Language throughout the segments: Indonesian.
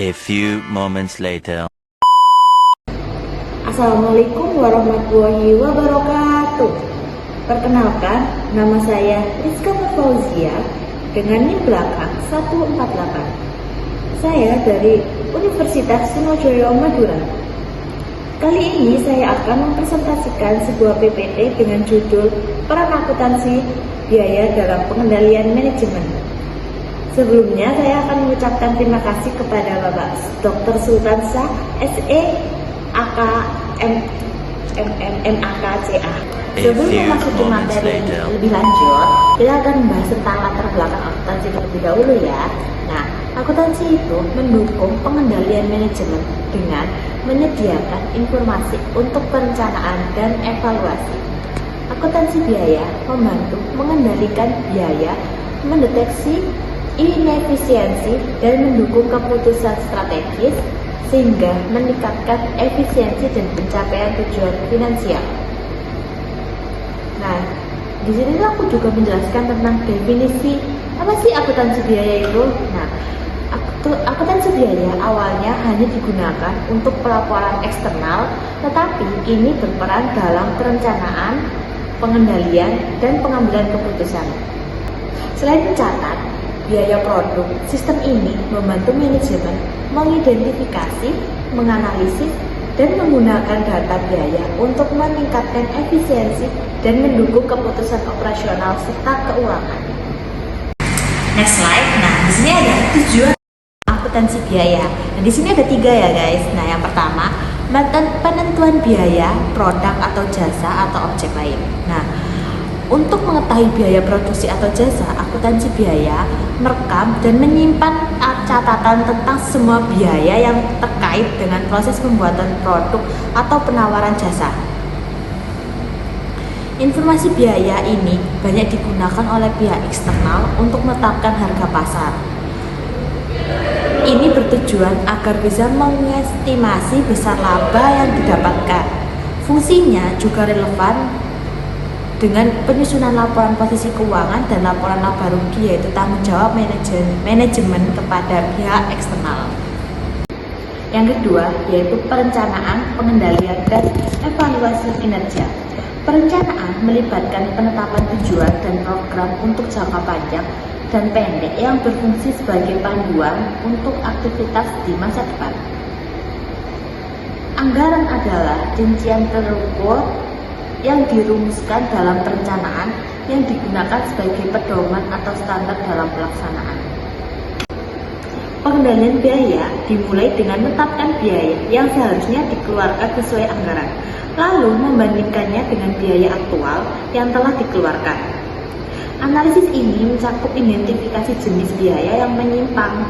A few moments later. Assalamualaikum warahmatullahi wabarakatuh. Perkenalkan, nama saya Rizka Fauzia dengan NIM belakang 148. Saya dari Universitas Sriwijaya Madura. Kali ini saya akan mempresentasikan sebuah PPT dengan judul Peran Akuntansi Biaya dalam Pengendalian Manajemen. Sebelumnya saya akan mengucapkan terima kasih kepada Bapak Dr. Sultansyah SE AK MAKCA. Sebelum memasuki materi lebih lanjut, kita akan membahas tentang latar belakang akuntansi terlebih dahulu ya. Nah, akuntansi itu mendukung pengendalian manajemen dengan menyediakan informasi untuk perencanaan dan evaluasi. Akuntansi biaya membantu mengendalikan biaya, mendeteksi inefisiensi, dan mendukung keputusan strategis sehingga meningkatkan efisiensi dan pencapaian tujuan finansial. Nah, di sini aku juga menjelaskan tentang definisi apa sih akuntansi biaya itu. Nah, akuntansi biaya awalnya hanya digunakan untuk pelaporan eksternal, tetapi kini berperan dalam perencanaan, pengendalian, dan pengambilan keputusan. Selain mencatat biaya produk, sistem ini membantu manajemen mengidentifikasi, menganalisis, dan menggunakan data biaya untuk meningkatkan efisiensi dan mendukung keputusan operasional serta keuangan. Next slide. Nah, di sini ada tujuan akuntansi biaya. Nah, di sini ada 3 ya guys. Nah, yang pertama, penentuan biaya produk atau jasa atau objek lain. Nah, untuk mengetahui biaya produksi atau jasa, akuntansi biaya merekam dan menyimpan catatan tentang semua biaya yang terkait dengan proses pembuatan produk atau penawaran jasa. Informasi biaya ini banyak digunakan oleh pihak eksternal untuk menetapkan harga pasar. Ini bertujuan agar bisa mengestimasi besar laba yang didapatkan. Fungsinya juga relevan dengan penyusunan laporan posisi keuangan dan laporan laba rugi, yaitu tanggung jawab manajemen kepada pihak eksternal. Yang kedua, yaitu perencanaan, pengendalian, dan evaluasi kinerja. Perencanaan melibatkan penetapan tujuan dan program untuk jangka panjang dan pendek yang berfungsi sebagai panduan untuk aktivitas di masa depan. Anggaran adalah rincian terukur yang dirumuskan dalam perencanaan yang digunakan sebagai pedoman atau standar dalam pelaksanaan. Pengendalian biaya dimulai dengan menetapkan biaya yang seharusnya dikeluarkan sesuai anggaran, lalu membandingkannya dengan biaya aktual yang telah dikeluarkan. Analisis ini mencakup identifikasi jenis biaya yang menyimpang,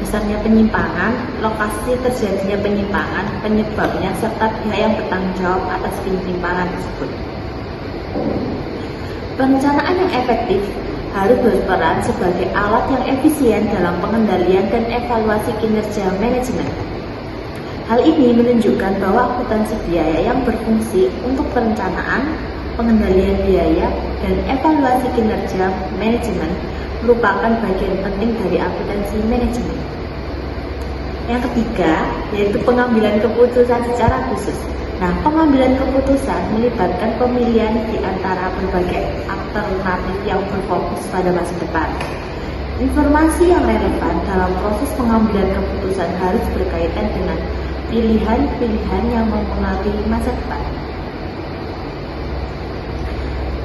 besarnya penyimpangan, lokasi terjadinya penyimpangan, penyebabnya, serta pihak yang bertanggung jawab atas penyimpangan tersebut. Perencanaan yang efektif harus berperan sebagai alat yang efisien dalam pengendalian dan evaluasi kinerja manajemen. Hal ini menunjukkan bahwa akuntansi biaya yang berfungsi untuk perencanaan, pengendalian biaya, dan evaluasi kinerja manajemen merupakan bagian penting dari akuntansi manajemen. Yang ketiga, yaitu pengambilan keputusan secara khusus. Nah, pengambilan keputusan melibatkan pemilihan di antara berbagai alternatif yang berfokus pada masa depan. Informasi yang relevan dalam proses pengambilan keputusan harus berkaitan dengan pilihan-pilihan yang mempengaruhi masa depan.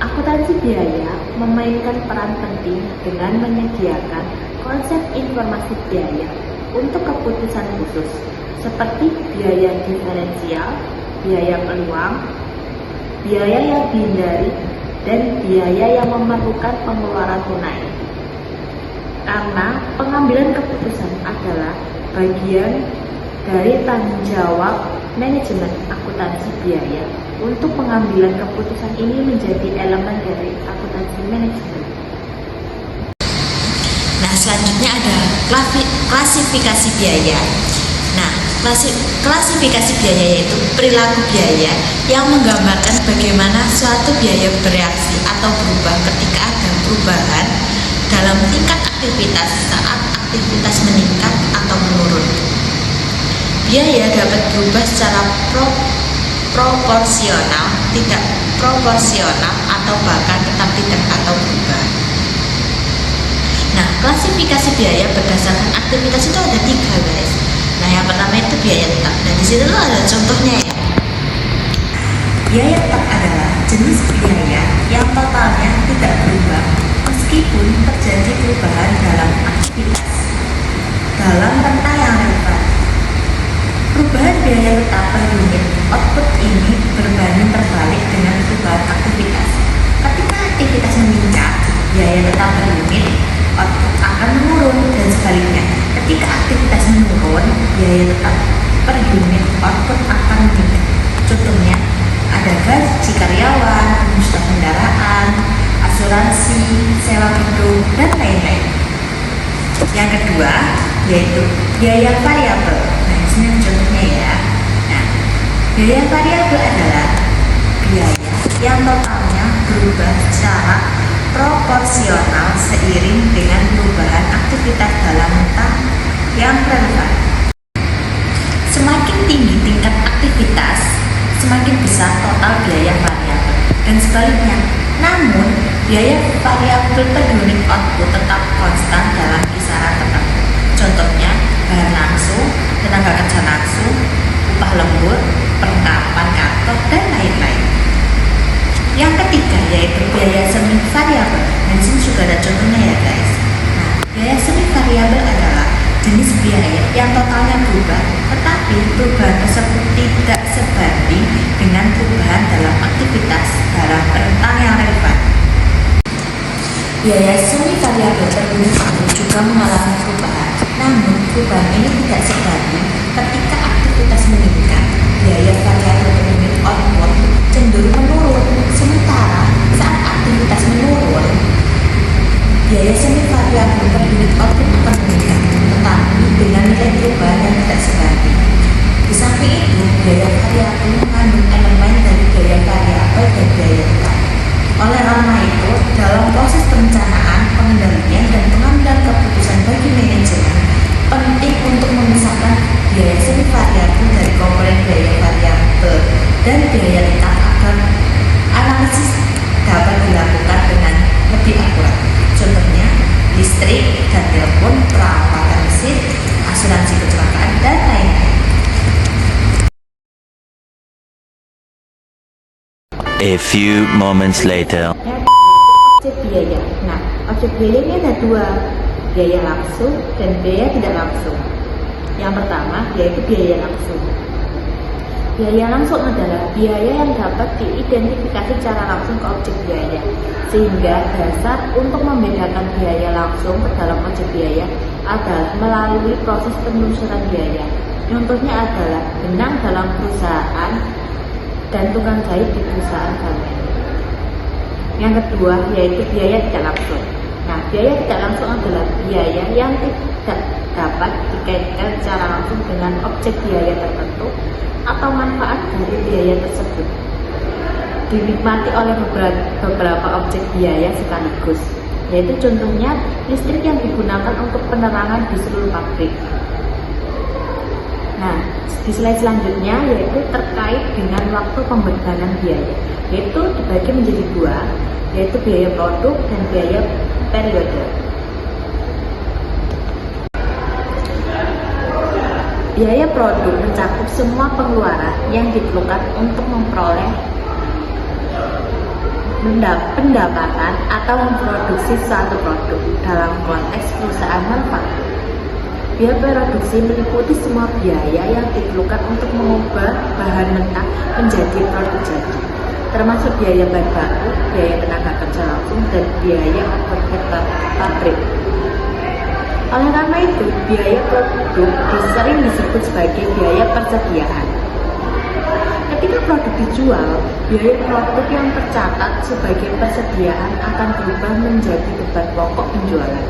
Akuntansi biaya memainkan peran penting dengan menyediakan konsep informasi biaya untuk keputusan khusus, seperti biaya diferensial, biaya peluang, biaya yang dihindari, dan biaya yang memerlukan pengeluaran tunai. Karena pengambilan keputusan adalah bagian dari tanggung jawab manajemen akuntansi biaya, untuk pengambilan keputusan ini menjadi elemen dari akuntansi manajemen. Nah, selanjutnya ada klasifikasi biaya. Nah, klasifikasi biaya yaitu perilaku biaya yang menggambarkan bagaimana suatu biaya bereaksi atau berubah ketika ada perubahan dalam tingkat aktivitas saat aktivitas meningkat atau menurun. Biaya dapat berubah secara proporsional, tidak proporsional, atau bahkan tetap tidak atau berubah. Nah, klasifikasi biaya berdasarkan aktivitas itu ada 3, guys. Nah, yang pertama itu biaya tetap. Dan di situ ada contohnya ya. Biaya tetap adalah jenis biaya yang totalnya tidak berubah meskipun terjadi perubahan dalam aktivitas dalam rentang yang relevan. Perubahan biaya tetap per unit output ini berbanding terbalik dengan perubahan aktivitas. Ketika aktivitas meningkat, biaya tetap per unit output akan menurun, dan sebaliknya. Ketika aktivitas menurun, biaya tetap per unit output akan meningkat. Contohnya, ada gaji karyawan, pengusaha kendaraan, asuransi, sewa gedung, dan lain-lain. Yang kedua, yaitu biaya variabel. Nah, di sini contohnya ya. Nah, biaya variabel adalah biaya yang totalnya berubah secara proporsional seiring dengan perubahan aktivitas dalam rentang yang relevan. Semakin tinggi tingkat aktivitas, semakin besar total biaya variabel, dan sebaliknya. Namun, biaya variabel per unit output tetap konstan dalam kisaran tertentu. Contohnya, bahan langsung, tenaga kerja langsung, upah lembur, perlengkapan kantor, dan lain-lain. Yang ketiga yaitu biaya semi variabel. Dan sini juga ada contohnya ya, guys. Nah, biaya semi variabel adalah jenis biaya yang totalnya berubah, tetapi perubahan tersebut tidak sebanding dengan perubahan dalam aktivitas dalam rentang yang relevan. Biaya semi variabel per unit output juga mengalami perubahan, namun perubahan ini tidak sebanding. Ketika aktivitas meningkat, biaya variabel per unit output cenderung menurun, sementara saat aktivitas menurun, biaya semi variabel per unit output akan meningkat, tetapi dengan nilai perubahan yang tidak sebanding. Di samping itu, biaya variabel mengandung elemen dari biaya variabel dan biaya tetap. Oleh karena itu, dalam proses perencanaan, pengendalian, dan pengambilan keputusan bagi manajemen, penting untuk memisahkan biaya semi variabel dari komponen biaya variabel dan biaya tetap agar analisis dapat dilakukan dengan lebih akurat. Contohnya, listrik dan telepon, perawatan mesin, asuransi kecelakaan, dan lain-lain. A few moments later. Objek biaya. Nah, objek biaya ini ada 2, biaya langsung dan biaya tidak langsung. Yang pertama yaitu biaya langsung. Biaya langsung adalah biaya yang dapat diidentifikasi secara langsung ke objek biaya, sehingga dasar untuk membedakan biaya langsung ke dalam objek biaya adalah melalui proses penelusuran biaya. Contohnya adalah benang dalam perusahaan dan tukang jahit di perusahaan kalian. Yang kedua yaitu biaya tidak langsung. Nah, biaya tidak langsung adalah biaya yang tidak dapat dikaitkan secara langsung dengan objek biaya tertentu atau manfaat dari biaya tersebut, dinikmati oleh beberapa objek biaya sekaligus, yaitu contohnya listrik yang digunakan untuk penerangan di seluruh pabrik. Nah, di slide selanjutnya yaitu terkait dengan waktu pembebanan biaya, yaitu dibagi menjadi 2, yaitu biaya produk dan biaya periode. Biaya produk mencakup semua pengeluaran yang diperlukan untuk memperoleh pendapatan atau memproduksi suatu produk dalam konteks perusahaan manufaktur. Biaya produksi meliputi semua biaya yang diperlukan untuk mengubah bahan mentah menjadi produk jadi, termasuk biaya bahan baku, biaya tenaga kerja langsung, dan biaya overhead pabrik. Oleh karena itu, biaya produk sering disebut sebagai biaya persediaan. Ketika produk dijual, biaya produk yang tercatat sebagai persediaan akan berubah menjadi beban pokok penjualan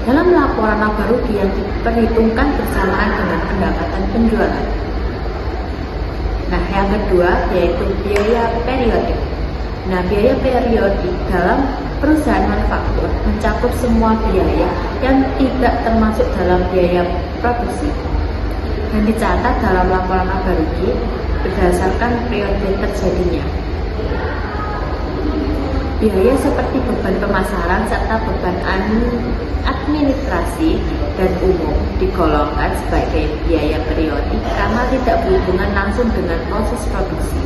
dalam laporan laba rugi yang diperhitungkan bersamaan dengan pendapatan penjualan. Nah, yang kedua yaitu biaya periodik. Nah, biaya periodik dalam perusahaan manufaktur mencakup semua biaya yang tidak termasuk dalam biaya produksi. dan dicatat dalam laporan laba rugi berdasarkan periode terjadinya. Biaya seperti beban pemasaran serta beban administrasi dan umum digolongkan sebagai biaya periodik karena tidak berhubungan langsung dengan proses produksi,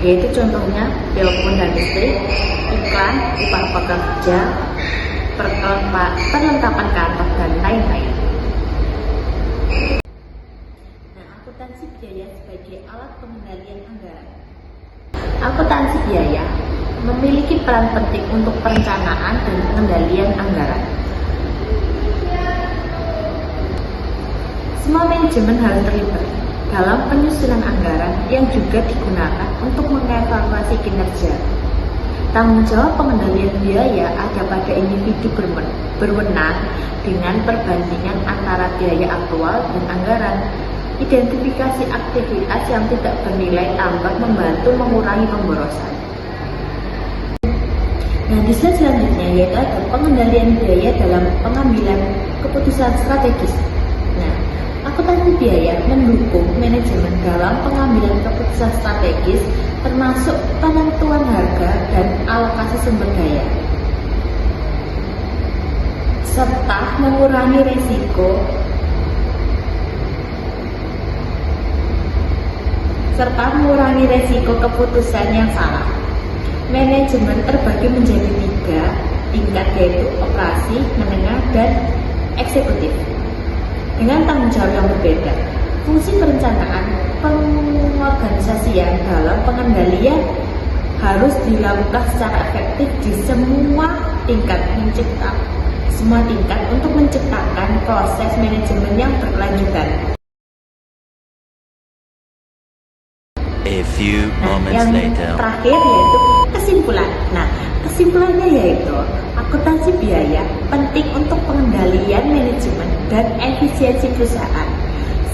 yaitu contohnya telepon dan listrik, iklan, upah pekerja, perlengkapan kantor, dan lain-lain. Nah, akuntansi biaya sebagai alat pengendalian anggaran. Akuntansi biaya memiliki peran penting untuk perencanaan dan pengendalian anggaran. Semua manajemen harus terlibat dalam penyusunan anggaran yang juga digunakan untuk mengevaluasi kinerja. Tanggung jawab pengendalian biaya ada pada individu berwenang dengan perbandingan antara biaya aktual dan anggaran. Identifikasi aktivitas yang tidak bernilai tambah membantu mengurangi pemborosan. Nah, di slide selanjutnya yaitu ada pengendalian biaya dalam pengambilan keputusan strategis. Nah, akuntansi biaya mendukung manajemen dalam pengambilan keputusan strategis termasuk penentuan harga dan alokasi sumber daya, serta mengurangi resiko keputusan yang salah. Manajemen terbagi menjadi 3 tingkat, yaitu operasi, menengah, dan eksekutif, dengan tanggung jawab yang berbeda. Fungsi perencanaan pengorganisasian dalam pengendalian harus dilakukan secara efektif di semua tingkat untuk menciptakan proses manajemen yang berkelanjutan. A few moments yang later. terakhir yaitu kesimpulan. Nah, kesimpulannya yaitu akuntansi biaya penting untuk pengendalian manajemen dan efisiensi perusahaan.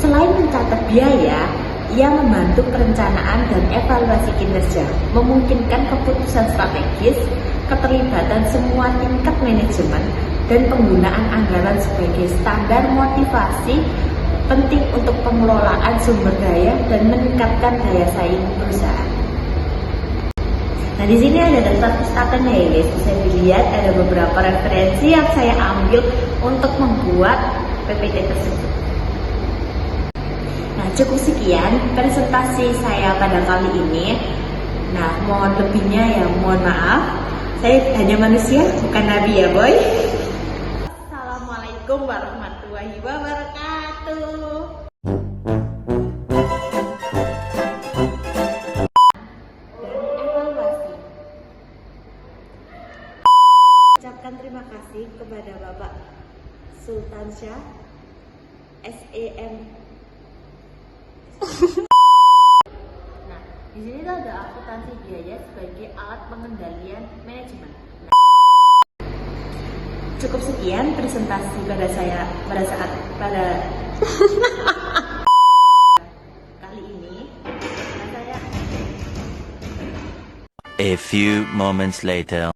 Selain mencatat biaya, ia membantu perencanaan dan evaluasi kinerja, memungkinkan keputusan strategis, keterlibatan semua tingkat manajemen, dan penggunaan anggaran sebagai standar motivasi penting untuk pengelolaan sumber daya dan meningkatkan daya saing perusahaan. Nah, di sini ada daftar pustakannya ya guys, bisa dilihat ada beberapa referensi yang saya ambil untuk membuat PPT tersebut. Nah, cukup sekian presentasi saya pada kali ini. Nah, mohon lebihnya ya mohon maaf. Saya hanya manusia, bukan nabi ya boy. Assalamualaikum warahmatullahi wabarakatuh. Ucapkan terima kasih kepada Bapak Sultan Syah SEM. Nah, di sini tuh ada akuntansi biaya sebagai alat pengendalian manajemen. Nah, cukup sekian presentasi pada saat kali ini. A few moments later.